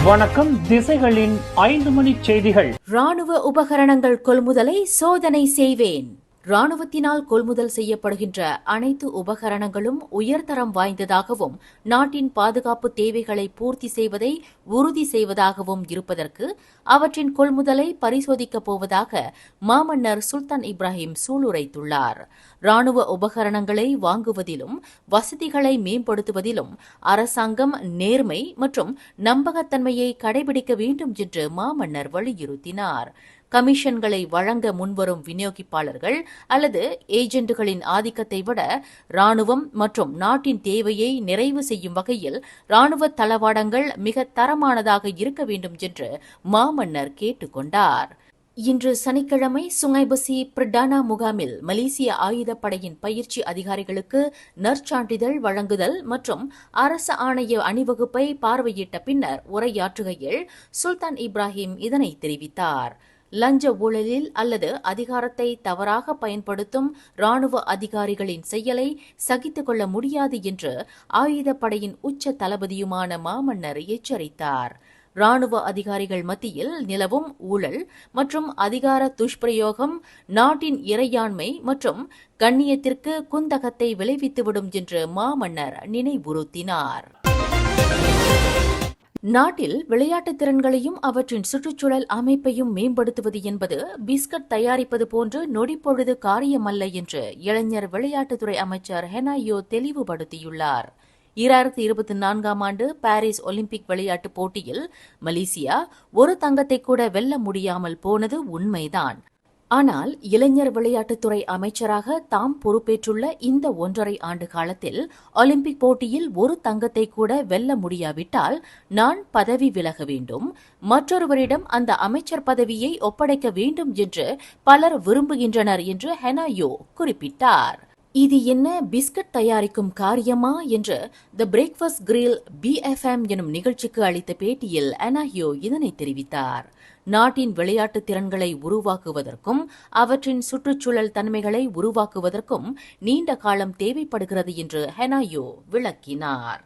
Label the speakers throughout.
Speaker 1: வணக்கம். திசைகளின் 5 மணி செய்திகள்.
Speaker 2: ராணுவ உபகரணங்கள் கொள்முதலை சோதனை செய்வேன். ராணுவத்தினால் கொள்முதல் செய்யப்படுகின்ற அனைத்து உபகரணங்களும் உயர்தரம் வாய்ந்ததாகவும் நாட்டின் பாதுகாப்பு தேவைகளை பூர்த்தி செய்வதை உறுதி செய்வதாகவும் இருப்பதற்கு அவற்றின் கொள்முதலை பரிசோதிக்கப் போவதாக மாமன்னர் சுல்தான் இப்ராஹிம் சூளுரைத்துள்ளார். ராணுவ உபகரணங்களை வாங்குவதிலும் வசதிகளை மேம்படுத்துவதிலும் அரசாங்கம் நேர்மை மற்றும் நம்பகத்தன்மையை கடைபிடிக்க வேண்டும் என்று மாமன்னர் வலியுறுத்தினார். கமிஷன்களை வழங்க முன்வரும் விநியோகிப்பாளர்கள் அல்லது ஏஜென்ட்டுகளின் ஆதிக்கத்தை விட ராணுவம் மற்றும் நாட்டின் தேவையை நிறைவு செய்யும் வகையில் ராணுவ தளவாடங்கள் மிக தரமானதாக இருக்க வேண்டும் என்று மாமன்னர் கேட்டுக் கொண்டார். இன்று சனிக்கிழமை சுங்கைபசி பிரடானா முகாமில் மலேசிய ஆயுதப்படையின் பயிற்சி அதிகாரிகளுக்கு நற்சான்றிதழ் வழங்குதல் மற்றும் அரசு ஆணைய அணிவகுப்பை பார்வையிட்ட பின்னர் உரையாற்றுகையில் சுல்தான் இப்ராஹிம் இதனை தெரிவித்தார். லஞ்ச ஊழலில் அல்லது அதிகாரத்தை தவறாக பயன்படுத்தும் ராணுவ அதிகாரிகளின் செயலை சகித்துக் கொள்ள முடியாது என்று ஆயுதப்படையின் உச்ச தளபதியுமான மாமன்னர் எச்சரித்தார். ராணுவ அதிகாரிகள் மத்தியில் நிலவும் ஊழல் மற்றும் அதிகார துஷ்பிரயோகம் நாட்டின் இறையாண்மை மற்றும் கண்ணியத்திற்கு குந்தகத்தை விளைவித்துவிடும் என்று மாமன்னர் நினைவுறுத்தினார். நாட்டில் விளையாட்டுத் திறன்களையும் அவற்றின் சுற்றுச்சூழல் அமைப்பையும் மேம்படுத்துவது என்பது பிஸ்கட் தயாரிப்பது போன்று நொடிப்பொழுது காரியமல்ல என்று இளைஞர் விளையாட்டுத்துறை அமைச்சர் ஹெனாயோ தெளிவுபடுத்தியுள்ளார். 2024ஆம் ஆண்டு பாரிஸ் ஒலிம்பிக் விளையாட்டுப் போட்டியில் மலேசியா ஒரு தங்கத்தை கூட வெல்ல முடியாமல் போனது உண்மைதான். ஆனால் இளைஞர் விளையாட்டுத்துறை அமைச்சராக தாம் பொறுப்பேற்றுள்ள இந்த 1.5 ஆண்டு காலத்தில் ஒலிம்பிக் போட்டியில் ஒரு தங்கத்தை கூட வெல்ல முடியாவிட்டால் நான் பதவி விலக வேண்டும், மற்றொருவரிடம் அந்த அமைச்சர் பதவியை ஒப்படைக்க வேண்டும் என்று பலர் விரும்புகின்றனர் என்று ஹெனாயோ குறிப்பிட்டார். இது என்ன பிஸ்கட் தயாரிக்கும் காரியமா என்று தி பிரேக்ஃபாஸ்ட் கிரில் BFM எனும் நிகழ்ச்சிக்கு அளித்த பேட்டியில் ஹெனாயோ இதனை தெரிவித்தார். நாட்டின் விளையாட்டு திறன்களை உருவாக்குவதற்கும் அவற்றின் சுற்றுச்சூழல் தன்மைகளை உருவாக்குவதற்கும் நீண்ட காலம் தேவைப்படுகிறது என்று ஹெனாயோ விளக்கினார்.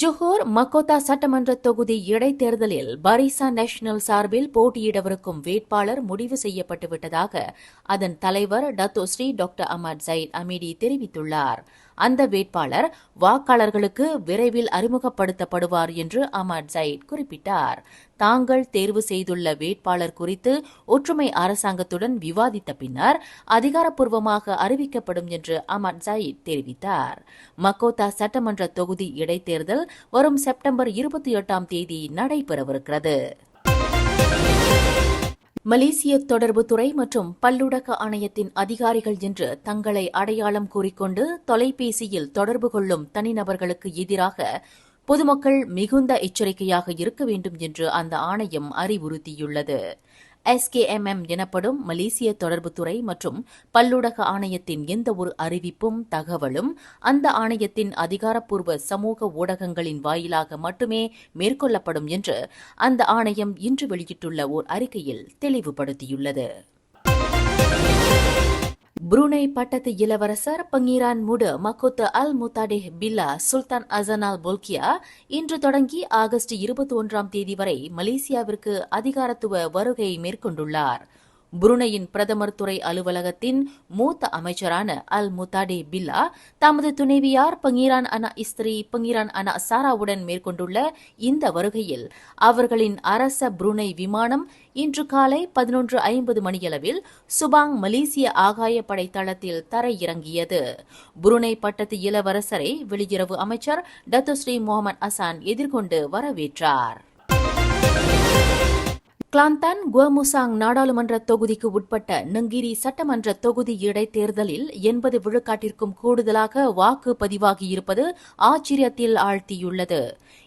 Speaker 2: ஜொஹோர் மக்கோத்தா சட்டமன்ற தொகுதி இடைத்தேர்தலில் பரிசா நேஷனல் சார்பில் போட்டியிடவிருக்கும் வேட்பாளர் முடிவு செய்யப்பட்டுவிட்டதாக அதன் தலைவர் டத்தோஸ்ரீ டாக்டர் அஹ்மத் ஜயீத் அமீடி தெரிவித்துள்ளார். அந்த வேட்பாளர் வாக்காளர்களுக்கு விரைவில் அறிமுகப்படுத்தப்படுவார் என்று அஹ்மத் ஜயீத் குறிப்பிட்டார். தாங்கள் தேர்வு செய்துள்ள வேட்பாளர் குறித்து ஒற்றுமை அரசாங்கத்துடன் விவாதித்த பின்னர் அதிகாரப்பூர்வமாக அறிவிக்கப்படும் என்று அஹ்மத் ஜயீத் தெரிவித்தார். மக்கோத்தா சட்டமன்ற தொகுதி இடைத்தேர்தல் வரும் செப்டம்பர் 28ஆம் தேதி நடைபெறவிருக்கிறது. மலேசிய தொடர்புத்துறை மற்றும் பல்லுடக்க ஆணையத்தின் அதிகாரிகள் என்று தங்களை அடையாளம் கூறிக்கொண்டு தொலைபேசியில் தொடர்பு கொள்ளும் தனிநபர்களுக்கு எதிராக பொதுமக்கள் மிகுந்த எச்சரிக்கையாக இருக்க வேண்டும் என்று அந்த ஆணையம் அறிவுறுத்தியுள்ளது. SKMM எனப்படும் மலேசிய தொடர்புத்துறை மற்றும் பல்லுடக ஆணையத்தின் எந்தவொரு அறிவிப்பும் தகவலும் அந்த ஆணையத்தின் அதிகாரப்பூர்வ சமூக ஊடகங்களின் வாயிலாக மட்டுமே மேற்கொள்ளப்படும் என்று அந்த ஆணையம் இன்று வெளியிட்டுள்ள ஓர் அறிக்கையில் தெளிவுபடுத்தியுள்ளது. புரூனை பட்டத்து இளவரசர் பங்கீரான் முடு மக்கோத்த அல் முத்தாடேஹ் பில்லா சுல்தான் அசனால் போல்கியா இன்று தொடங்கி ஆகஸ்ட் 21ஆம் தேதி வரை மலேசியாவிற்கு அதிகாரத்துவ வருகை மேற்கொண்டுள்ளார். புருனையின் பிரதமர் துறை அலுவலகத்தின் மூத்த அமைச்சரான அல் முத்தாடே பில்லா தமது துணைவியார் பங்கீரான் அனா இஸ்திரி பங்கீரான் அனா சாராவுடன் மேற்கொண்டுள்ள இந்த வருகையில் அவர்களின் அரச புருனை விமானம் இன்று காலை 11:50 மணியளவில் சுபாங் மலேசிய ஆகாயப்படை தளத்தில் தரையிறங்கியது. புருனை பட்டத்து இளவரசரை வெளியுறவு அமைச்சர் டத்தோஸ்ரீ முகமது அசான் எதிர்கொண்டு வரவேற்றார். கிளாந்தான் குவமுசாங் நாடாளுமன்ற தொகுதிக்கு உட்பட்ட நங்கிரி சட்டமன்ற தொகுதி இடைத்தேர்தலில் 80 விழுக்காட்டிற்கும் கூடுதலாக வாக்கு பதிவாகியிருப்பது ஆச்சரியத்தில் ஆழ்த்தியுள்ளது.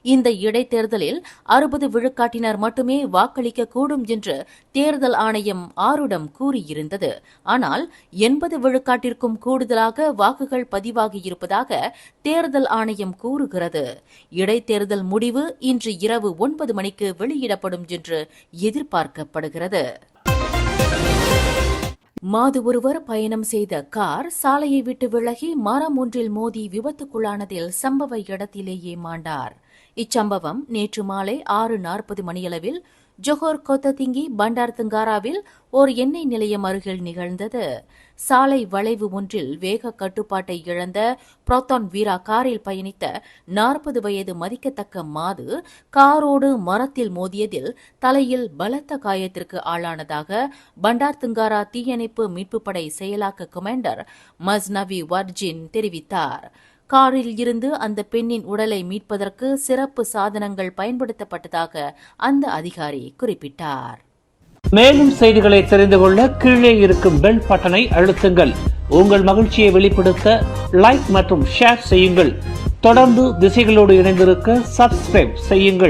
Speaker 2: இந்த இடைத்தேர்தலில் 60 விழுக்காட்டினர் மட்டுமே வாக்களிக்கக்கூடும் என்று தேர்தல் ஆணையம் ஆருடம் கூறியிருந்தது. ஆனால் 80 விழுக்காட்டிற்கும் கூடுதலாக வாக்குகள் பதிவாகியிருப்பதாக தேர்தல் ஆணையம் கூறுகிறது. இடைத்தேர்தல் முடிவு இன்று இரவு 9 மணிக்கு வெளியிடப்படும் என்று எதிர்பார்க்கப்படுகிறது. மாது ஒருவர் பயணம் செய்த கார் சாலையை விட்டு விலகி மரம் ஒன்றில் மோதி விபத்துக்குள்ளானதில் சம்பவ இடத்திலேயே மாண்டார். இச்சம்பவம் நேற்று மாலை 6:40 மணியளவில் ஜொஹோர் கொத்ததிங்கி பண்டார் துங்காராவில் ஓர் எண்ணெய் நிலையம் அருகில் நிகழ்ந்தது. சாலை வளைவு ஒன்றில் வேக கட்டுப்பாட்டை இழந்த புரோத்தான் வீரா காரில் பயணித்த 40 வயது மதிக்கத்தக்க மாது காரோடு மரத்தில் மோதியதில் தலையில் பலத்த காயத்திற்கு ஆளானதாக பண்டார் துங்காரா தீயணைப்பு மீட்புப் படை செயலாக்க கமாண்டர் மஸ்னவி வர்ஜின் தெரிவித்தார். காரில் இருந்து அந்த பெண்ணின் உடலை மீட்பதற்கு சிறப்பு சாதனங்கள் பயன்படுத்தப்பட்டதாக அந்த அதிகாரி குறிப்பிட்டார்.
Speaker 1: மேலும் செய்திகளை தெரிந்து கொள்ள கீழே இருக்கும் பெல் பட்டனை அழுத்துங்கள். உங்கள் மகிழ்ச்சியை வெளிப்படுத்த லைக் மற்றும் ஷேர் செய்யுங்கள். தொடர்ந்து திசைகளோடு இணைந்திருக்க சப்ஸ்கிரைப் செய்யுங்கள்.